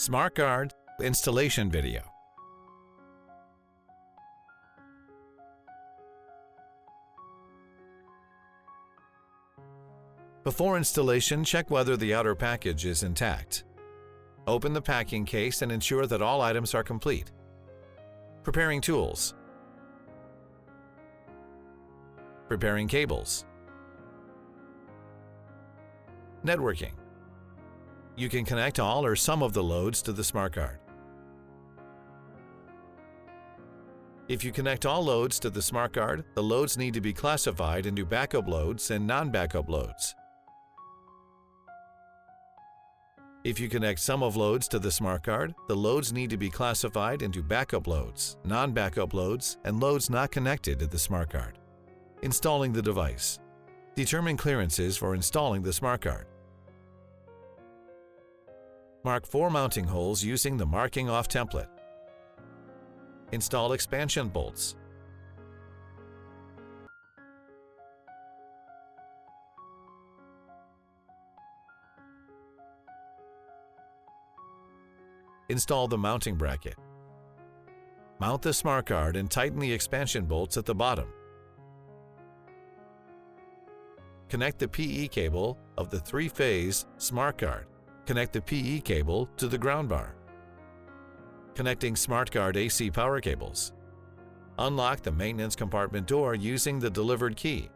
SmartGuard installation video. Before installation, check whether the outer package is intact. Open the packing case and ensure that all items are complete. Preparing tools. Preparing cables. Networking. You can connect all or some of the loads to the SmartGuard. If you connect all loads to the SmartGuard, the loads need to be classified into backup loads and non-backup loads. If you connect some of loads to the SmartGuard, the loads need to be classified into backup loads, non-backup loads, and loads not connected to the SmartGuard. Installing the device. Determine clearances for installing the SmartGuard. Mark 4 mounting holes using the marking off template. Install expansion bolts. Install the mounting bracket. Mount the SmartGuard and tighten the expansion bolts at the bottom. Connect the PE cable of the 3-phase SmartGuard. Connect the PE cable to the ground bar. Connecting SmartGuard AC power cables. Unlock the maintenance compartment door using the delivered key.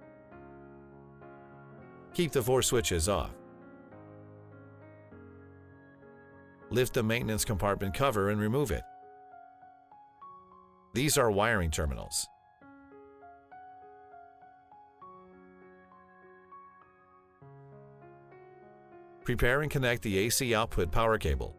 Keep the 4 switches off. Lift the maintenance compartment cover and remove it. These are wiring terminals. Prepare and connect the AC output power cable.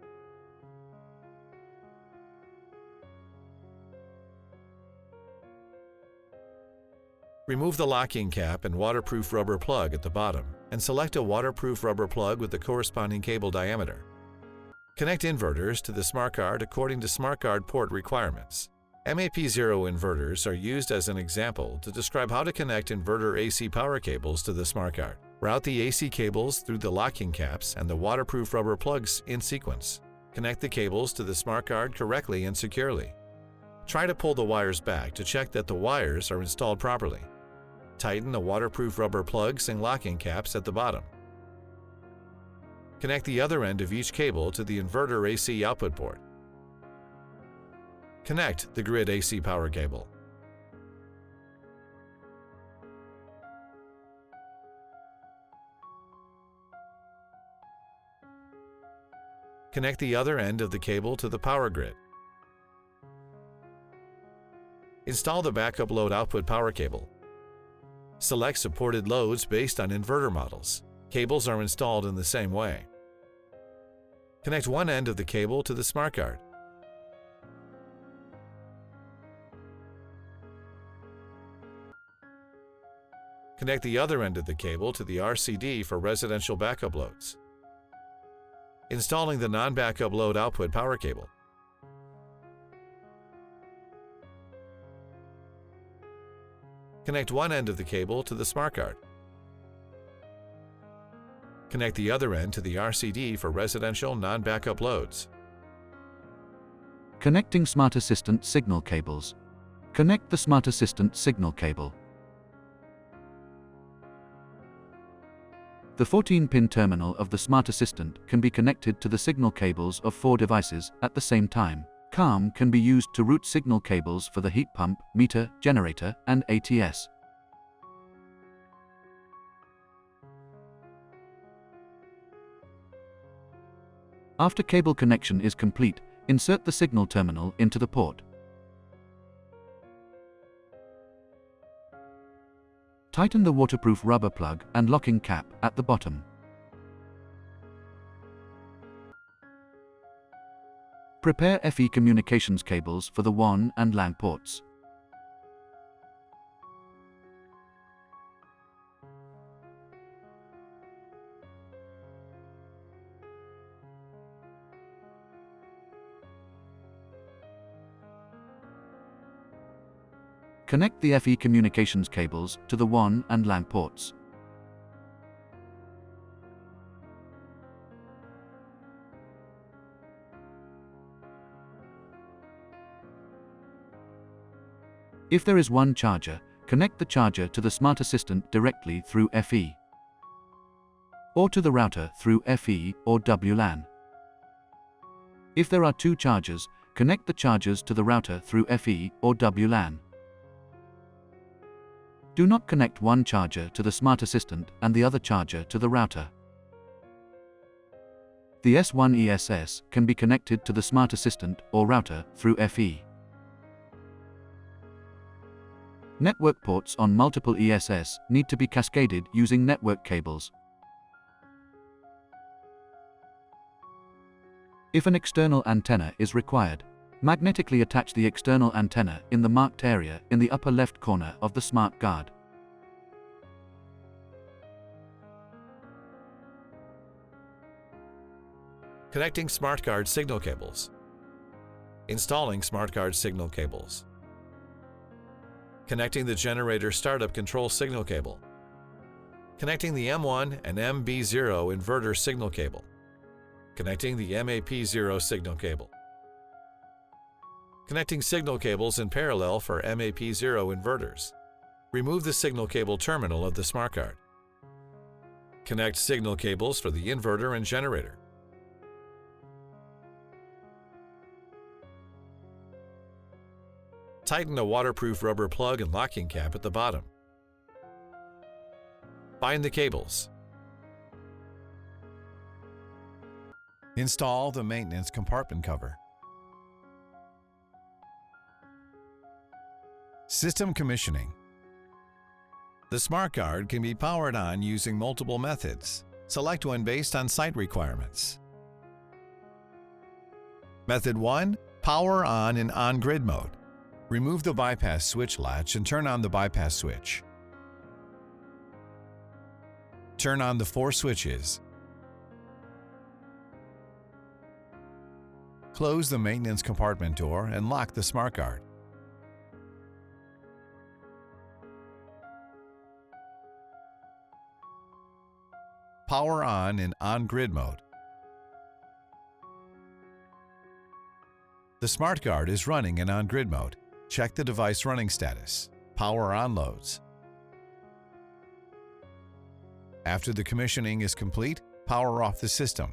Remove the locking cap and waterproof rubber plug at the bottom and select a waterproof rubber plug with the corresponding cable diameter. Connect inverters to the SmartGuard according to SmartGuard port requirements. MAP0 inverters are used as an example to describe how to connect inverter AC power cables to the SmartGuard. Route the AC cables through the locking caps and the waterproof rubber plugs in sequence. Connect the cables to the SmartGuard correctly and securely. Try to pull the wires back to check that the wires are installed properly. Tighten the waterproof rubber plugs and locking caps at the bottom. Connect the other end of each cable to the inverter AC output port. Connect the grid AC power cable. Connect the other end of the cable to the power grid. Install the backup load output power cable. Select supported loads based on inverter models. Cables are installed in the same way. Connect one end of the cable to the SmartGuard. Connect the other end of the cable to the RCD for residential backup loads. Installing the non-backup load output power cable. Connect one end of the cable to the SmartGuard. Connect the other end to the RCD for residential non-backup loads. Connecting Smart Assistant signal cables. Connect the Smart Assistant signal cable. The 14-pin terminal of the Smart Assistant can be connected to the signal cables of 4 devices at the same time. CARM can be used to route signal cables for the heat pump, meter, generator, and ATS. After cable connection is complete, insert the signal terminal into the port. Tighten the waterproof rubber plug and locking cap at the bottom. Prepare FE communications cables for the WAN and LAN ports. Connect the FE communications cables to the WAN and LAN ports. If there is one charger, connect the charger to the Smart Assistant directly through FE, or to the router through FE or WLAN. If there are two chargers, connect the chargers to the router through FE or WLAN. Do not connect one charger to the Smart Assistant and the other charger to the router. The S1 ESS can be connected to the Smart Assistant or router through FE. Network ports on multiple ESS need to be cascaded using network cables. If an external antenna is required, magnetically attach the external antenna in the marked area in the upper left corner of the SmartGuard. Connecting SmartGuard signal cables. Installing SmartGuard signal cables. Connecting the generator startup control signal cable. Connecting the M1 and MB0 inverter signal cable. Connecting the MAP0 signal cable. Connecting signal cables in parallel for MAP0 inverters. Remove the signal cable terminal of the SmartGuard. Connect signal cables for the inverter and generator. Tighten a waterproof rubber plug and locking cap at the bottom. Bind the cables. Install the maintenance compartment cover. System commissioning. The SmartGuard can be powered on using multiple methods. Select one based on site requirements. Method 1. Power on in on-grid mode. Remove the bypass switch latch and turn on the bypass switch. Turn on the 4 switches. Close the maintenance compartment door and lock the SmartGuard. Power on in on-grid mode. The SmartGuard is running in on-grid mode. Check the device running status. Power on loads. After the commissioning is complete, power off the system.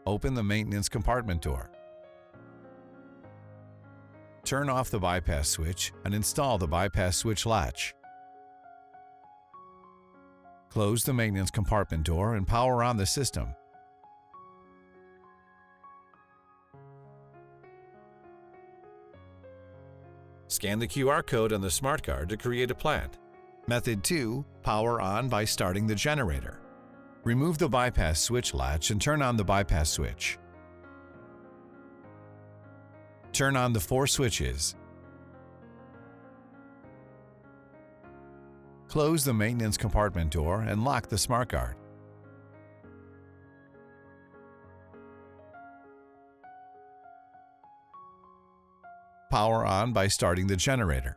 Open the maintenance compartment door. Turn off the bypass switch and install the bypass switch latch. Close the maintenance compartment door and power on the system. Scan the QR code on the SmartGuard to create a plant. Method 2. Power on by starting the generator. Remove the bypass switch latch and turn on the bypass switch. Turn on the 4 switches. Close the maintenance compartment door and lock the SmartGuard. Power on by starting the generator.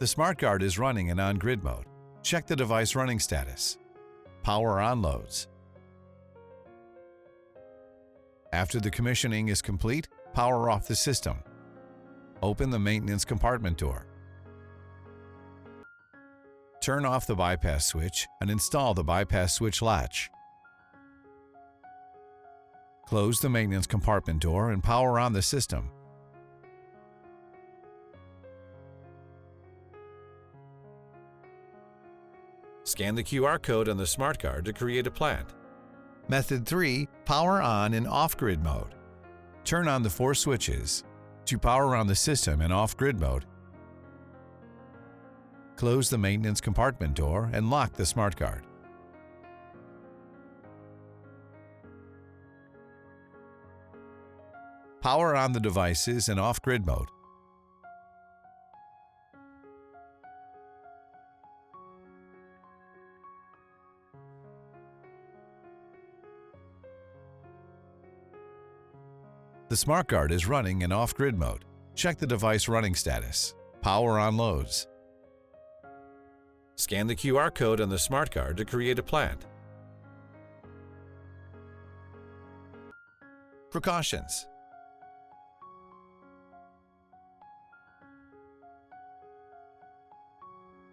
The SmartGuard is running in on-grid mode. Check the device running status. Power on loads. After the commissioning is complete, power off the system. Open the maintenance compartment door. Turn off the bypass switch and install the bypass switch latch. Close the maintenance compartment door and power on the system. Scan the QR code on the SmartGuard to create a plant. Method 3. Power on in off-grid mode. Turn on the 4 switches. To power on the system in off-grid mode, close the maintenance compartment door and lock the SmartGuard. Power on the devices in off-grid mode. The SmartGuard is running in off-grid mode. Check the device running status. Power on loads. Scan the QR code on the SmartGuard to create a plant. Precautions.